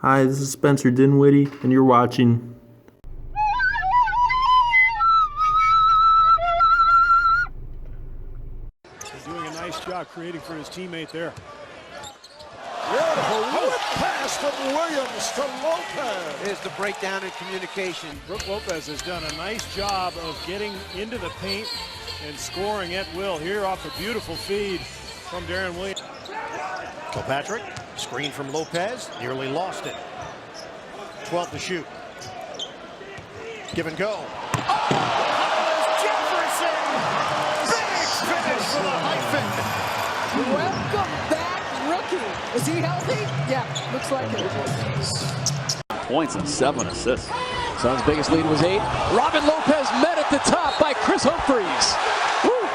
Hi, this is Spencer Dinwiddie, and you're watching. He's doing a nice job creating for his teammate there. Beautiful whip pass from Williams to Lopez. Here's the breakdown in communication. Brook Lopez has done a nice job of getting into the paint and scoring at will here off a beautiful feed from Deron Williams. Kilpatrick, screen from Lopez, nearly lost it. 12 to shoot. Give and go. Oh, Jefferson! Big finish for the hyphen. Welcome back, rookie. Is he healthy? Yeah, looks like it. Points and 7 assists. Suns' biggest lead was 8. Robin Lopez met at the top by Kris Humphries. Woo!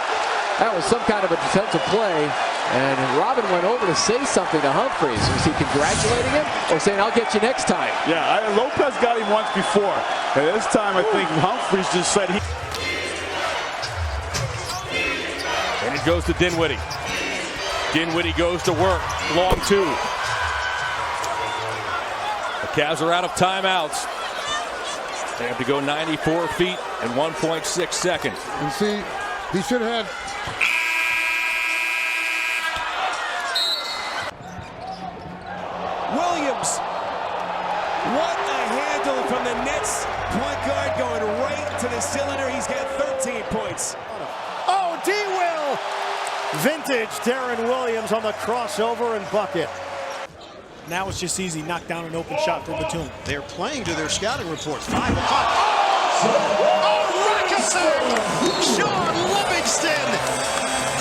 That was some kind of a defensive play. And Robin went over to say something to Humphries. Was he congratulating him or saying, I'll get you next time? Yeah, Lopez got him once before. And this time, I think Humphries just said he... And it goes to Dinwiddie. Dinwiddie goes to work. Long two. The Cavs are out of timeouts. They have to go 94 feet in 1.6 seconds. You see, he should have had... Williams. What a handle from the Nets. Point guard going right to the cylinder. He's got 13 points. Oh, D-Will! Vintage Deron Williams on the crossover and bucket. Now it's just easy. Knock down an open shot for Batum. They're playing to their scouting reports. 5 o'clock. Oh, Rackeson! Sean Livingston!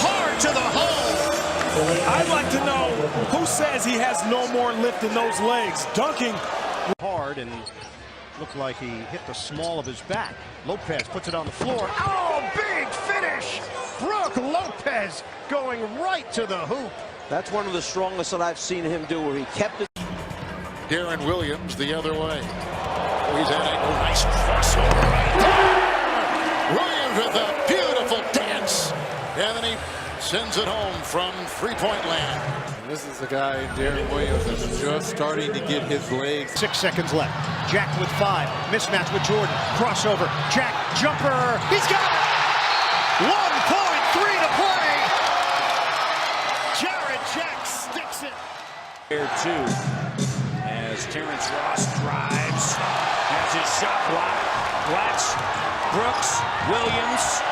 Hard to the hole. I'd like to know who says he has no more lift in those legs. Dunking. Hard and looked like he hit the small of his back. Lopez puts it on the floor. Oh, big finish! Brook Lopez going right to the hoop. That's one of the strongest that I've seen him do, where he kept it. Deron Williams the other way. Oh, he's had a nice crossover right there. Williams with a beautiful dance. And then he sends it home from three-point land. And this is the guy, Deron Williams, that's just starting to get his legs. 6 seconds left. Jack with 5. Mismatch with Jordan. Crossover. Jack, jumper. He's got it! 1.3 to play. Jarrett Jack sticks it. Here too, as Terrence Ross drives, has his shot blocked. Blacks, Brooks, Williams.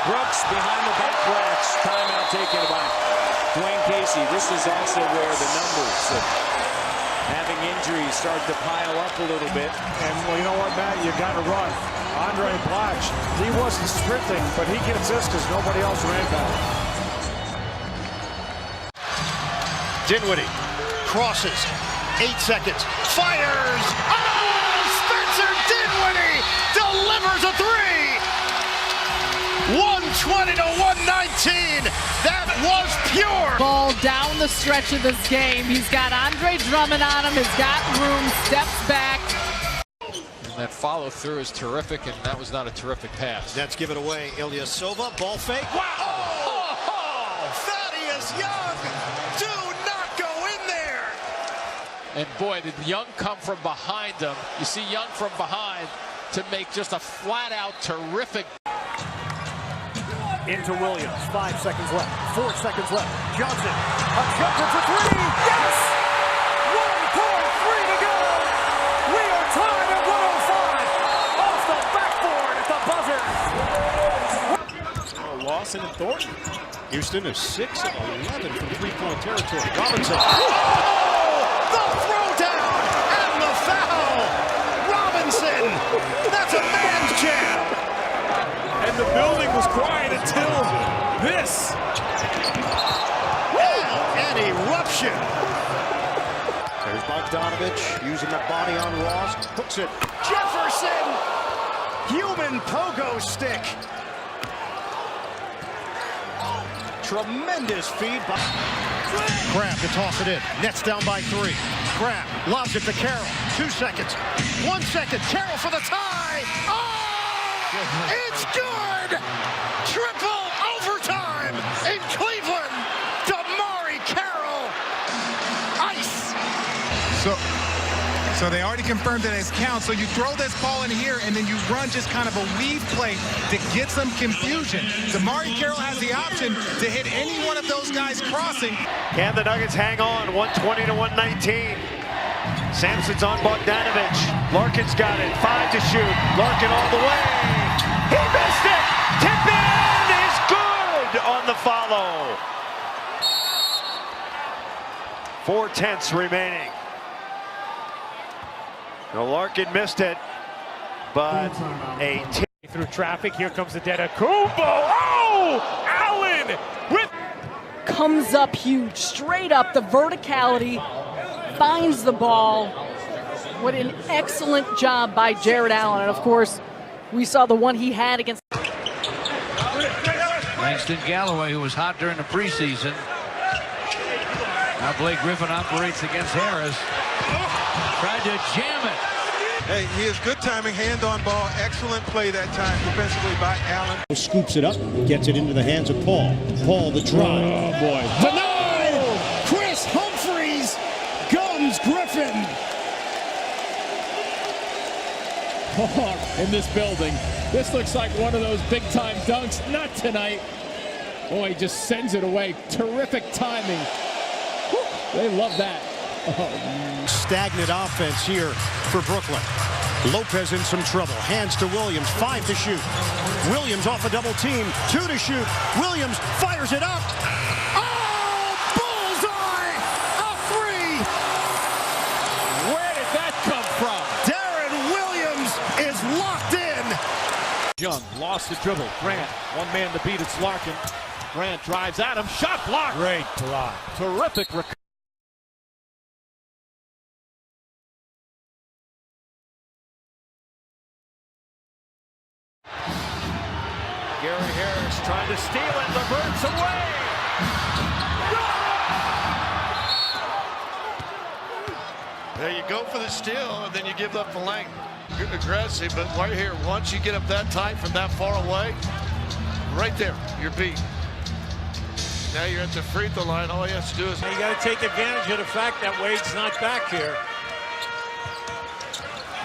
Brooks behind the back blacks. Timeout taken by Dwayne Casey. This is also where the numbers of having injuries start to pile up a little bit. And well, you know what, Matt? You got to run. Andre Black, he wasn't sprinting, but he gets this because nobody else ran back. Dinwiddie crosses. 8 seconds. Fires. Oh, Spencer Dinwiddie delivers a 3. 120 to 119. That was pure. Ball down the stretch of this game. He's got Andre Drummond on him. He's got room. Steps back. And that follow through is terrific, and that was not a terrific pass. Nets give it away. Ilyasova, ball fake. Wow! Oh, Thaddeus Young! Do not go in there! And boy, did Young come from behind him. You see Young from behind to make just a flat-out terrific. Into Williams. 5 seconds left. 4 seconds left. Johnson. A jumper for 3. Yes! 1.3 to go. We are tied at 105. Off the backboard at the buzzer. Oh, Lawson and Thornton. Houston is 6 of 11 from three-point territory. Robinson. Oh! The throwdown and the foul. Robinson. That's a man's jam. And the building was quiet until this. An eruption. There's Bogdanovich using the body on Ross. Hooks it. Jefferson! Human pogo stick. Tremendous feed by Crab to toss it in. Nets down by 3. Crab lobs it to Carroll. 2 seconds. 1 second. Carroll for the tie. Oh! It's good! Triple overtime in Cleveland. Demarre Carroll. Ice. So So they already confirmed that it's count. So you throw this ball in here, and then you run just kind of a weave play to get some confusion. Demarre Carroll has the option to hit any one of those guys crossing. Can the Nuggets hang on? 120 to 119. Sampson's on Bogdanovich. Larkin's got it. 5 to shoot. Larkin all the way. He missed it. Tip in is good on the follow. 4/10 remaining. Now Larkin missed it, but a tip through traffic. Here comes the Kumbo. Oh, Allen with Comes up huge, straight up, the verticality, finds the ball. What an excellent job by Jarrett Allen. And of course, we saw the one he had against Langston Galloway, who was hot during the preseason. Now Blake Griffin operates against Harris. Tried to jam it. Hey, he has good timing, hand on ball. Excellent play that time defensively by Allen. Scoops it up, gets it into the hands of Paul. Paul, the drive. Oh, boy. Denied! Kris Humphries gums Griffin. In this building. This looks like one of those big-time dunks. Not tonight. Boy, he just sends it away. Terrific timing. Whew, they love that. Oh. Stagnant offense here for Brooklyn. Lopez in some trouble. Hands to Williams. 5 to shoot. Williams off a double team. 2 to shoot. Williams fires it up. Oh, bullseye! A 3! Where did that come from? Deron Williams is locked in. Young lost the dribble. Grant, one man to beat. It's Larkin. Grant drives at him. Shot blocked. Great block. Terrific recovery. Gary Harris trying to steal it. LeVert's away. There you go for the steal, and then you give up the length. You're aggressive, but right here, once you get up that tight from that far away, right there, you're beat. Now you're at the free throw line. All you have to do is... You got to take advantage of the fact that Wade's not back here.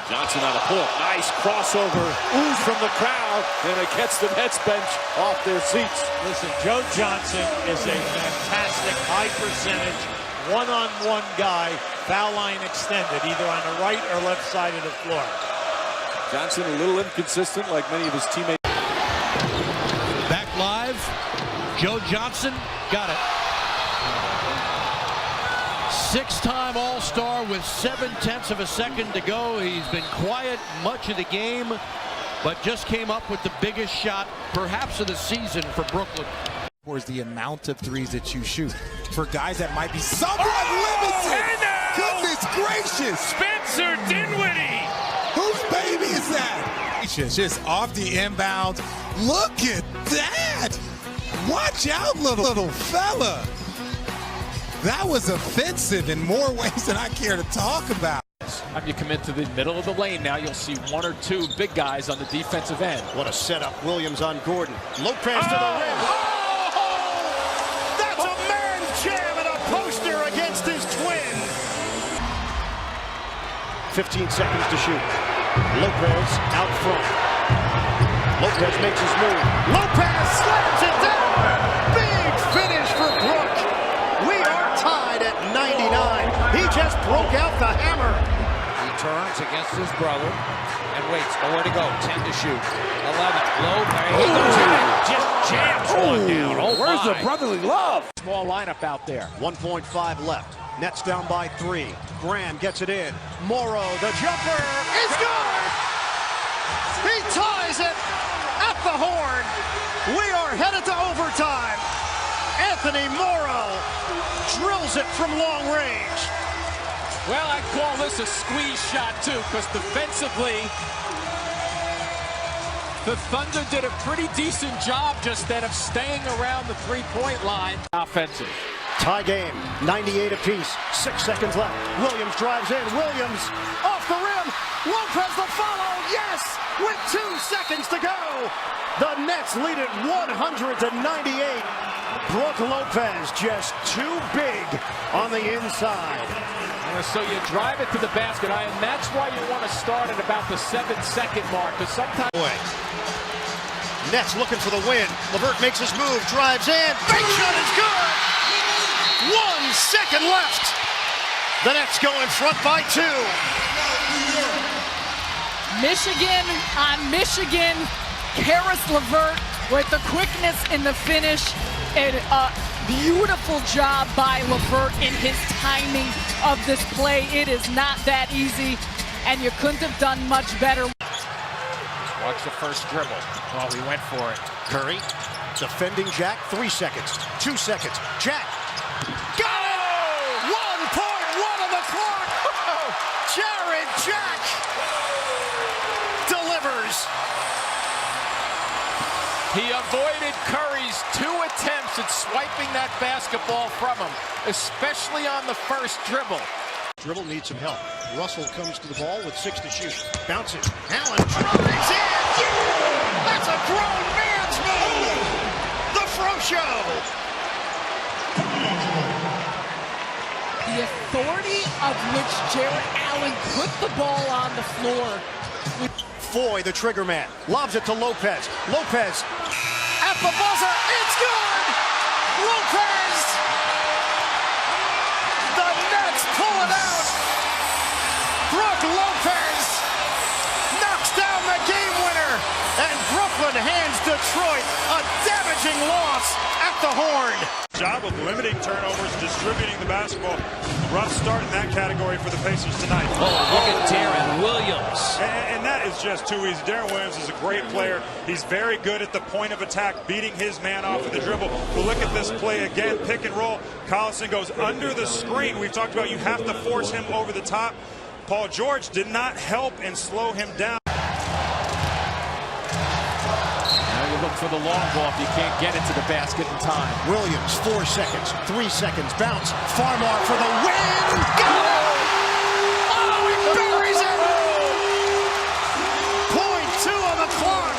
Johnson on a pull. Nice crossover. Ooze from the crowd. And it gets the Nets bench off their seats. Listen, Joe Johnson is a fantastic high percentage one-on-one guy, foul line extended, either on the right or left side of the floor. Johnson a little inconsistent like many of his teammates. Back live. Joe Johnson got it. 6-time All-Star with 7/10 of a second to go. He's been quiet much of the game, but just came up with the biggest shot, perhaps of the season for Brooklyn. Where's the amount of threes that you shoot for guys that might be somewhat limited? Goodness gracious! Spencer Dinwiddie! Whose baby is that? Just off the inbound. Look at that! Watch out, little fella. That was offensive in more ways than I care to talk about. Time you come into the middle of the lane now, you'll see 1 or 2 big guys on the defensive end. What a setup. Williams on Gordon. Lopez to the rim. Oh! That's a man jam and a poster against his twin. 15 seconds to shoot. Lopez out front. Lopez makes his move. Lopez slams it down. Big finish for Brook. We are tied at 99. He just broke out the hammer. He turns against his brother and waits. Nowhere to go. 10 to shoot. 11. Low. He goes in and just jams one down. Oh, where's the brotherly love? Small lineup out there. 1.5 left. Nets down by 3. Graham gets it in. Morrow, the jumper, is good! He ties it at the horn. We are headed to overtime. Anthony Morrow drills it from long range. Well, I call this a squeeze shot, too, because defensively, the Thunder did a pretty decent job just then of staying around the three-point line. Offensive. Tie game, 98 apiece. 6 seconds left. Williams drives in. Williams off the rim. Lopez the follow. Yes, with 2 seconds to go. The Nets lead it 100-98. Brook Lopez just too big on the inside. So you drive it to the basket, and that's why you want to start at about the 7-second mark, because sometimes... Nets looking for the win. LeVert makes his move, drives in. Fake shot is good! 1 second left. The Nets go in front by 2. Michigan on Michigan. Caris LeVert with the quickness in the finish. And a beautiful job by LeVert in his timing of this play. It is not that easy, and you couldn't have done much better. Watch the first dribble. Oh, he went for it. Curry, defending Jack, 3 seconds, 2 seconds. Jack, got it! 1.1 on the clock! Jarrett Jack delivers. He avoided Curry's 2 attempts at swiping that basketball from him, especially on the first dribble. Dribble needs some help. Russell comes to the ball with 6 to shoot. Bounces. Allen drives in. Yeah! That's a grown man's move. The Fro Show. The authority of which Jarrett Allen put the ball on the floor. Foye, the trigger man, lobs it to Lopez. Lopez at the buzzer. It's good. Lopez. The Nets pull it out. Brook Lopez knocks down the game winner, and Brooklyn hands Detroit a damaging loss at the Horn. Job of limiting turnovers, distributing the basketball. Rough start in that category for the Pacers tonight. Oh, look at Deron Williams. And that is just too easy. Deron Williams is a great player. He's very good at the point of attack, beating his man off of the dribble. But look at this play again, pick and roll. Collison goes under the screen. We've talked about you have to force him over the top. Paul George did not help and slow him down. Look for the long ball if you can't get it to the basket in time. Williams, 4 seconds, 3 seconds, bounce. Farmar for the win. Got it! Oh, he buries it! 0.2 on the clock.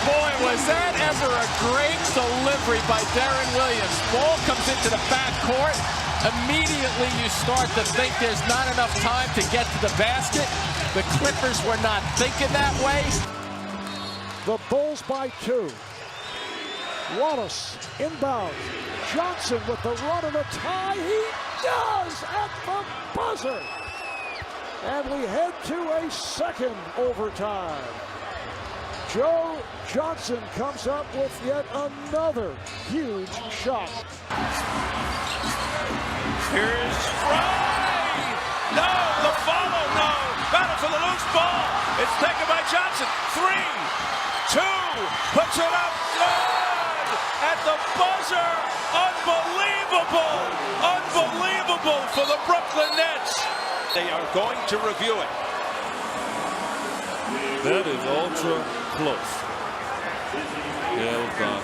Boy, was that ever a great delivery by Deron Williams. Ball comes into the backcourt. Immediately you start to think there's not enough time to get to the basket. The Clippers were not thinking that way. The Bulls by 2. Wallace inbound. Johnson with the run and the tie. He does at the buzzer. And we head to a second overtime. Joe Johnson comes up with yet another huge shot. Here's Frye. No, the follow, no. Battle for the loose ball. It's taken by Johnson. 3, 2, puts it up, good! At the buzzer, unbelievable! Unbelievable for the Brooklyn Nets. They are going to review it. That is ultra close. Yeah, it was gone.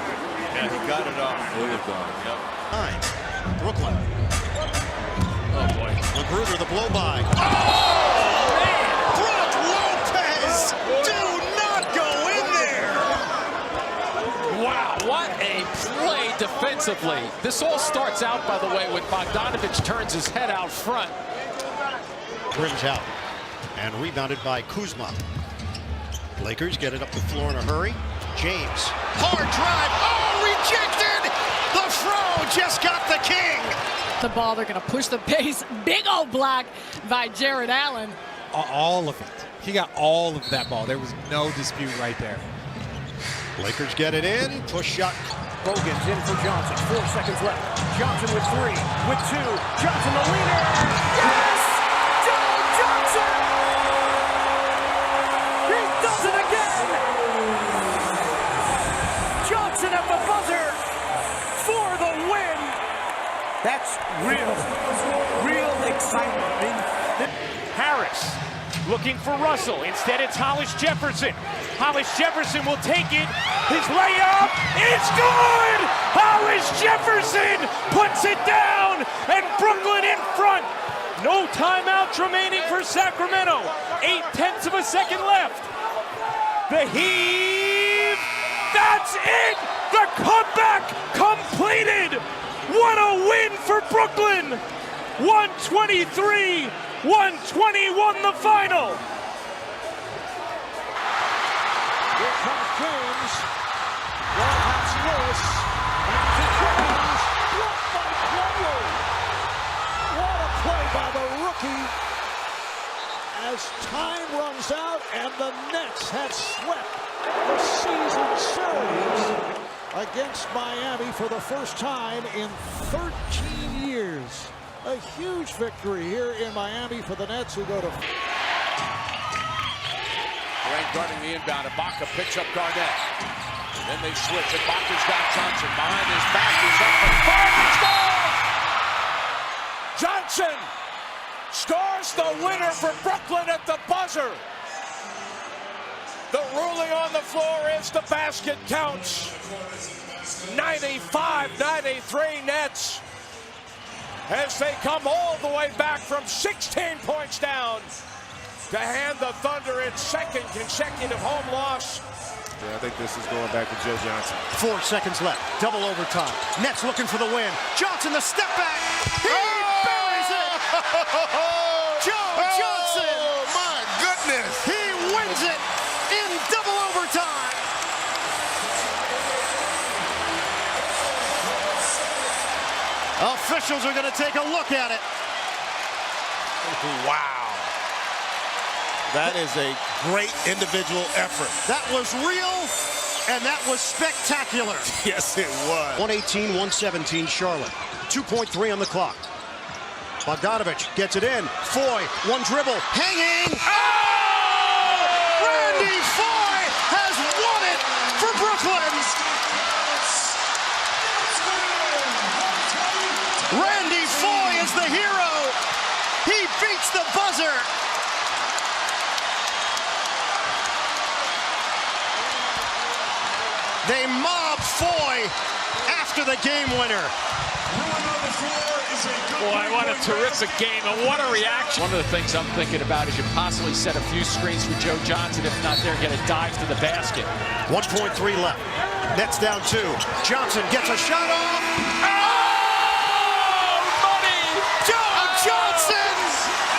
Yeah, he got it off. It was gone, yep. 9, Brooklyn. Oh, boy. Magruder, the blow-by. Oh, man! Brook Lopez! Do not go in there! Wow, what a play defensively. This all starts out, by the way, when Bogdanovich turns his head out front. Brims out. And rebounded by Kuzma. Lakers get it up the floor in a hurry. James. Hard drive. Oh, rejected! The Fro just got the king! The ball, they're going to push the pace. Big old block by Jarrett Allen. All of it. He got all of that ball. There was no dispute right there. Lakers get it in. Push shot. Bogan's in for Johnson. 4 seconds left. Johnson with 3, with 2. Johnson the leader. Yes! Joe Johnson! He does it again! Johnson at the buzzer for the win. That's real excitement. Harris looking for Russell. Instead, it's Hollis-Jefferson. Hollis-Jefferson will take it. His layup is good! Hollis-Jefferson puts it down, and Brooklyn in front. No timeouts remaining for Sacramento. 0.8 of a second left. The heave. That's it! The comeback completed! What a win for Brooklyn! 123, 121 the final. Here comes James. Ball hops Lewis. Back to James. Blocked by Plumlee. What a play by the rookie. As time runs out and the Nets have swept the season series against Miami for the first time in 13 years. A huge victory here in Miami for the Nets, who go to... Grant guarding the inbound. Ibaka picks up Garnett. And then they switch. Ibaka's got Johnson behind his back. He's up and fired. Johnson scores the winner for Brooklyn at the buzzer. The ruling on the floor is the basket counts. 95-93 Nets as they come all the way back from 16 points down to hand the Thunder its second consecutive home loss. Yeah, I think this is going back to Joe Johnson. 4 seconds left. Double overtime. Nets looking for the win. Johnson, the step back. He buries it. Joe Johnson. Oh, my goodness. He wins it in double overtime. Officials are going to take a look at it. Wow. That is a great individual effort. That was real, and that was spectacular. Yes, it was. 118-117 Charlotte. 2.3 on the clock. Bogdanovich gets it in. Foye, one dribble, hanging. Oh! Randy Foye has won it for Brooklyn. Randy Foye is the hero. He beats the buzzer. They mob Foye after the game winner. Boy, what a terrific game, and what a reaction. One of the things I'm thinking about is you possibly set a few screens for Joe Johnson. If not there, get a dive to the basket. 1.3 left. Nets down 2. Johnson gets a shot off. Oh, money! Joe Johnson!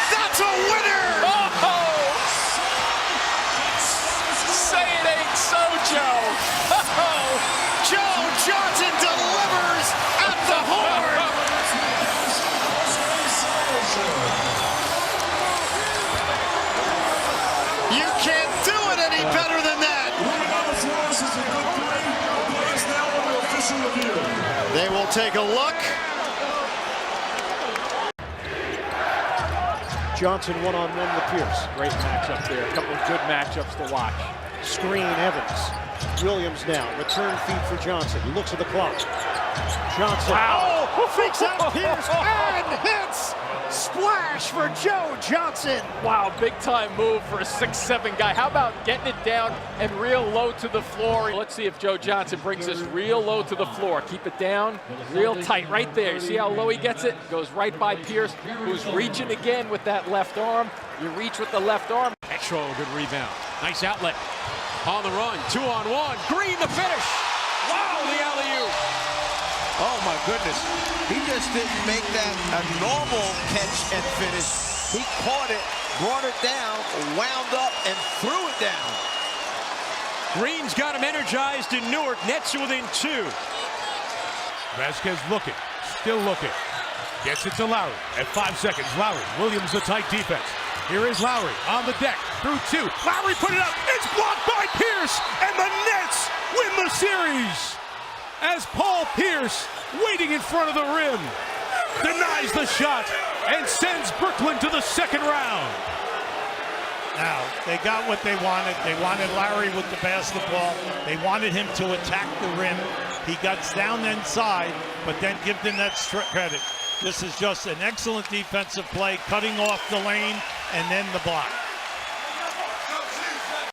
That's a winner! Oh! Say it ain't so, Joe. Oh! Joe Johnson delivers at the horn! You can't do it any better than that! They will take a look. Johnson one-on-one with Pierce. Great matchup there. A couple of good matchups to watch. Screen Evans. Williams now. Return feed for Johnson. He looks at the clock. Johnson. Wow. Oh, fakes out Pierce and hits. Splash for Joe Johnson. Wow, big time move for a 6'7" guy. How about getting it down and real low to the floor? Let's see if Joe Johnson brings this real low to the floor. Keep it down, real tight right there. You see how low he gets it? Goes right by Pierce, who's reaching again with that left arm. You reach with the left arm. Extra good rebound. Nice outlet. On the run, 2-on-1. Green the finish. Wow, the alley-oop. Oh my goodness. He just didn't make that a normal catch and finish. He caught it, brought it down, wound up, and threw it down. Green's got him energized in Newark. Nets are within 2. Vasquez looking, still looking. Gets it to Lowry at 5 seconds. Lowry, Williams the tight defense. Here is Lowry on the deck through 2. Lowry put it up. It's blocked by Pierce, and the Nets win the series. As Paul Pierce, waiting in front of the rim, denies the shot and sends Brooklyn to the second round. Now, they got what they wanted. They wanted Lowry with the basketball. They wanted him to attack the rim. He got down inside, but then give the Nets credit. This is just an excellent defensive play, cutting off the lane and then the block.